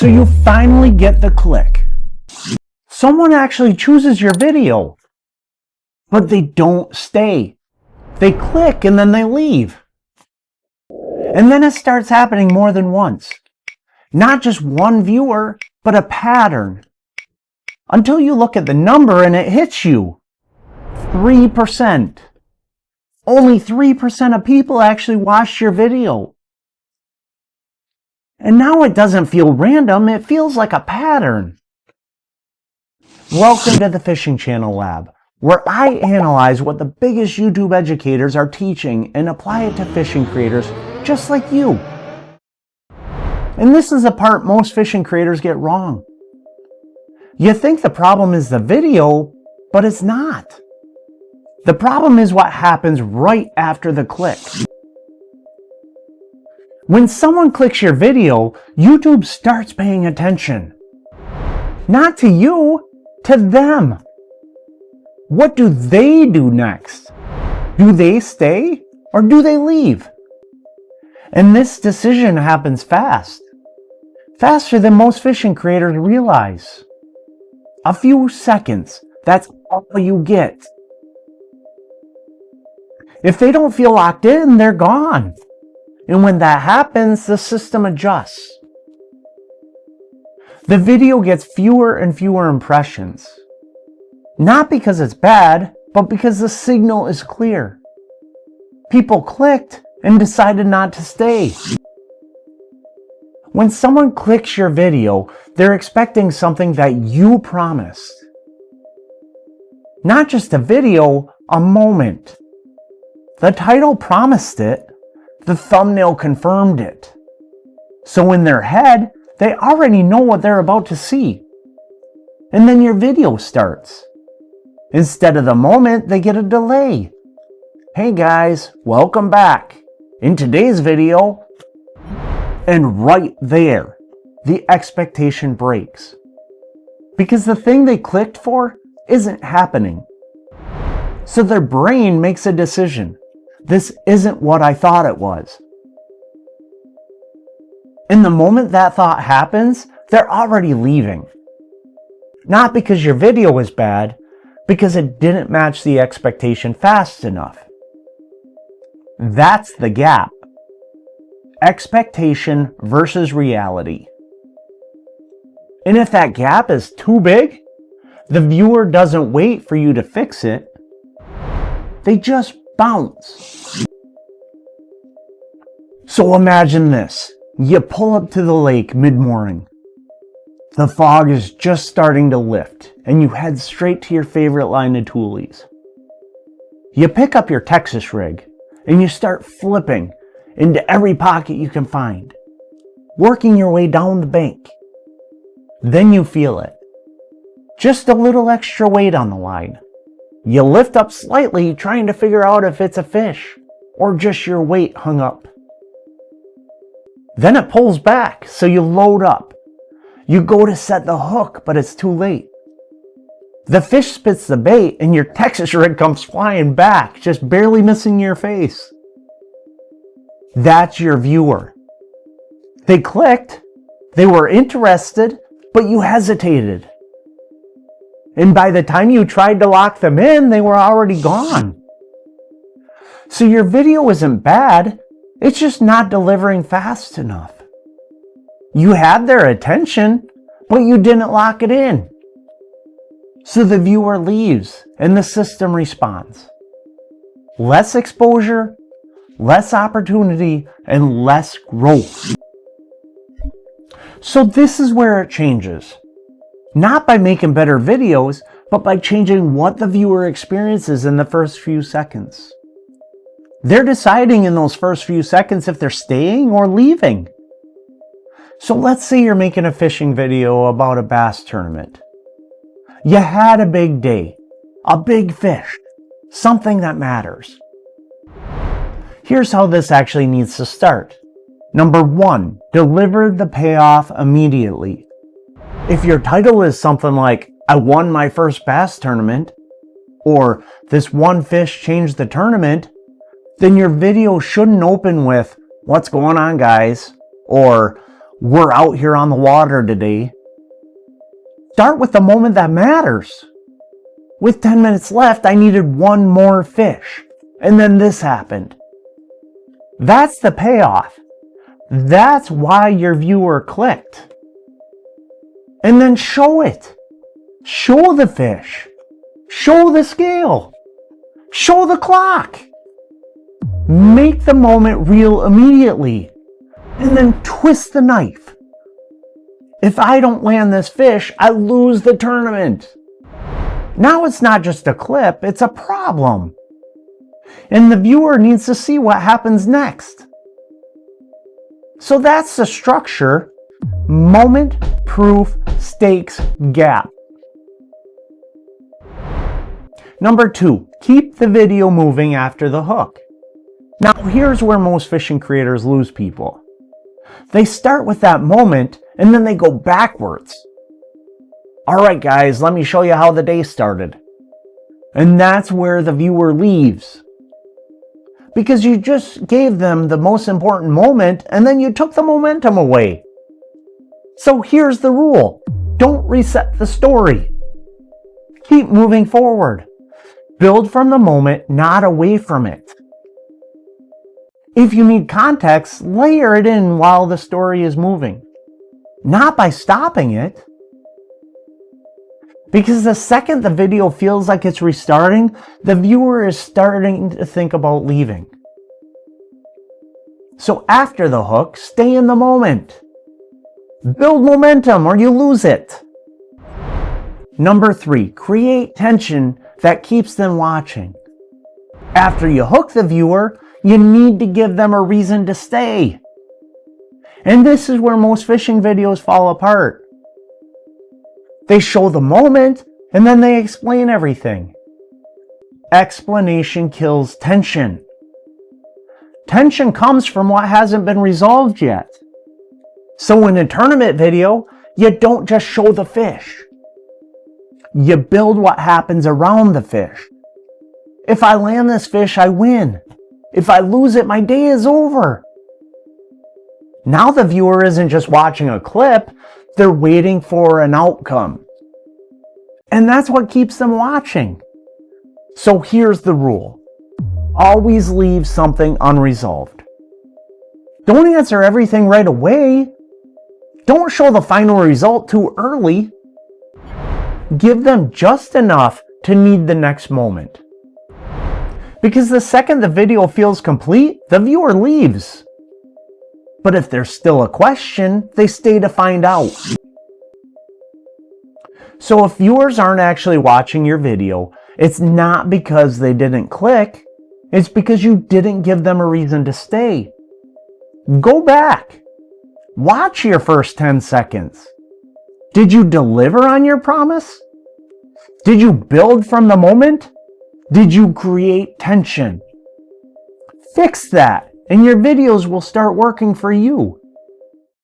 So you finally get the click. Someone actually chooses your video, but they don't stay. They click and then they leave. And then it starts happening more than once. Not just one viewer, but a pattern. Until you look at the number and it hits you. 3%. Only 3% of people actually watched your video. And now it doesn't feel random, it feels like a pattern. Welcome to the Fishing Channel Lab, where I analyze what the biggest YouTube educators are teaching and apply it to fishing creators just like you. And this is the part most fishing creators get wrong. You think the problem is the video, but it's not. The problem is what happens right after the click. When someone clicks your video, YouTube starts paying attention. Not to you, to them. What do they do next? Do they stay or do they leave? And this decision happens fast. Faster than most fishing creators realize. A few seconds, that's all you get. If they don't feel locked in, they're gone. And when that happens, the system adjusts. The video gets fewer and fewer impressions. Not because it's bad, but because the signal is clear. People clicked and decided not to stay. When someone clicks your video, they're expecting something that you promised. Not just a video, a moment. The title promised it. The thumbnail confirmed it. So in their head, they already know what they're about to see. And then your video starts. Instead of the moment, they get a delay. Hey guys, welcome back. In today's video, and right there, the expectation breaks. Because the thing they clicked for isn't happening. So their brain makes a decision. This isn't what I thought it was. And the moment that thought happens, they're already leaving. Not because your video was bad, because it didn't match the expectation fast enough. That's the gap. Expectation versus reality. And if that gap is too big, the viewer doesn't wait for you to fix it. They just bounce. So imagine this. You pull up to the lake mid-morning. The fog is just starting to lift, and you head straight to your favorite line of toolies. You pick up your Texas rig, and you start flipping into every pocket you can find, working your way down the bank. Then you feel it. Just a little extra weight on the line. You lift up slightly, trying to figure out if it's a fish, or just your weight hung up. Then it pulls back, so you load up. You go to set the hook, but it's too late. The fish spits the bait, and your Texas rig comes flying back, just barely missing your face. That's your viewer. They clicked, they were interested, but you hesitated. And by the time you tried to lock them in, they were already gone. So your video isn't bad, it's just not delivering fast enough. You had their attention, but you didn't lock it in. So the viewer leaves and the system responds. Less exposure, less opportunity, and less growth. So this is where it changes. Not by making better videos, but by changing what the viewer experiences in the first few seconds. They're deciding in those first few seconds if they're staying or leaving. So let's say you're making a fishing video about a bass tournament. You had a big day, a big fish, something that matters. Here's how this actually needs to start. Number 1, deliver the payoff immediately. If your title is something like, I won my first bass tournament, or this one fish changed the tournament, then your video shouldn't open with, what's going on guys? Or, We're out here on the water today. Start with the moment that matters. With 10 minutes left, I needed one more fish. And then this happened. That's the payoff. That's why your viewer clicked. And then show it. Show the fish. Show the scale. Show the clock. Make the moment real immediately. And then twist the knife. If I don't land this fish, I lose the tournament. Now it's not just a clip, it's a problem. And the viewer needs to see what happens next. So that's the structure: moment, proof, stakes, gap. Number 2, keep the video moving after the hook. Now here's where most fishing creators lose people. They start with that moment and then they go backwards. Alright guys, let me show you how the day started. And that's where the viewer leaves. Because you just gave them the most important moment and then you took the momentum away. So here's the rule. Don't reset the story. Keep moving forward. Build from the moment, not away from it. If you need context, layer it in while the story is moving. Not by stopping it. Because the second the video feels like it's restarting, the viewer is starting to think about leaving. So after the hook, stay in the moment. Build momentum or you lose it. Number 3, create tension that keeps them watching. After you hook the viewer, you need to give them a reason to stay. And this is where most fishing videos fall apart. They show the moment, and then they explain everything. Explanation kills tension. Tension comes from what hasn't been resolved yet. So in a tournament video, you don't just show the fish. You build what happens around the fish. If I land this fish, I win. If I lose it, my day is over. Now the viewer isn't just watching a clip, they're waiting for an outcome. And that's what keeps them watching. So here's the rule. Always leave something unresolved. Don't answer everything right away. Don't show the final result too early. Give them just enough to need the next moment. Because the second the video feels complete, the viewer leaves. But if there's still a question, they stay to find out. So if viewers aren't actually watching your video, it's not because they didn't click, it's because you didn't give them a reason to stay. Go back. Watch your first 10 seconds. Did you deliver on your promise? Did you build from the moment? Did you create tension? Fix that, and your videos will start working for you.